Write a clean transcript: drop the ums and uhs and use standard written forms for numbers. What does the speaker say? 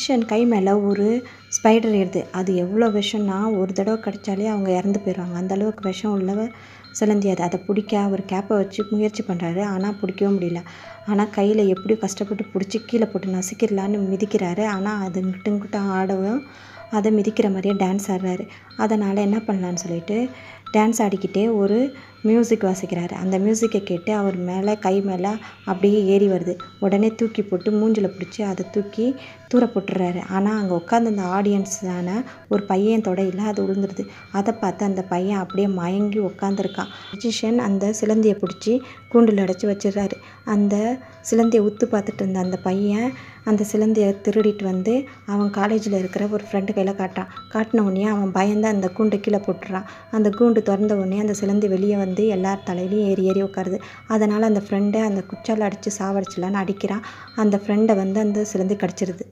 மனுஷன் கை மேலே ஒரு ஸ்பைடர் ஏறுது. அது எவ்வளோ விஷம்னா ஒரு தடவை கடிச்சாலே அவங்க இறந்து போயிடுவாங்க. அந்த அளவுக்கு விஷம் உள்ள சிலந்தி அது. அதை பிடிக்க அவர் கேப்பை வச்சு முயற்சி பண்ணுறாரு. ஆனால் பிடிக்கவும் முடியல. ஆனால் கையில் எப்படியோ கஷ்டப்பட்டு பிடிச்சி கீழே போட்டு நசுக்கிடலான்னு மிதிக்கிறாரு. ஆனால் அது இங்கிட்டும் இங்கிட்டும் ஆடவும் அதை மிதிக்கிற மாதிரியே டான்ஸ் ஆடுறாரு. அதனால் என்ன பண்ணலான்னு சொல்லிட்டு டான்ஸ் ஆடிக்கிட்டே ஒரு மியூசிக் வாசிக்கிறாரு. அந்த மியூசிக்கை கேட்டு அவர் மேலே கை மேலே அப்படியே ஏறி வருது. உடனே தூக்கி போட்டு மூஞ்சில் பிடிச்சி அதை தூக்கி தூர போட்டுறாரு. ஆனால் அங்கே உட்காந்து ஆடியன்ஸான ஒரு பையன் தொடையில் அது விழுந்துருது. அதை பார்த்து அந்த பையன் அப்படியே மயங்கி உட்காந்துருக்கான். மேஜிஷியன் அந்த சிலந்தியை பிடிச்சி கூண்டில் அடைச்சி வச்சிடறாரு. அந்த சிலந்தியை உத்து பார்த்துட்டு இருந்த அந்த பையன் அந்த சிலந்தியை திருடிட்டு வந்து அவன் காலேஜில் இருக்கிற ஒரு ஃப்ரெண்டு கையில் காட்டுறான். காட்டின உடனே அவன் பயந்து அந்த கூண்டை கீழே போட்டுறான். அந்த கூண்டு திறந்த உடனே அந்த சிலந்தி வெளியே வந்து எல்லார் தலையிலையும் ஏறி ஏறி உட்காருது. அதனால் அந்த ஃப்ரெண்டை அந்த குச்சால் அடித்து சாவடிச்சிடலான்னு அடிக்கிறான். அந்த ஃப்ரெண்டை வந்து அந்த சிலந்தி கடிச்சிருது.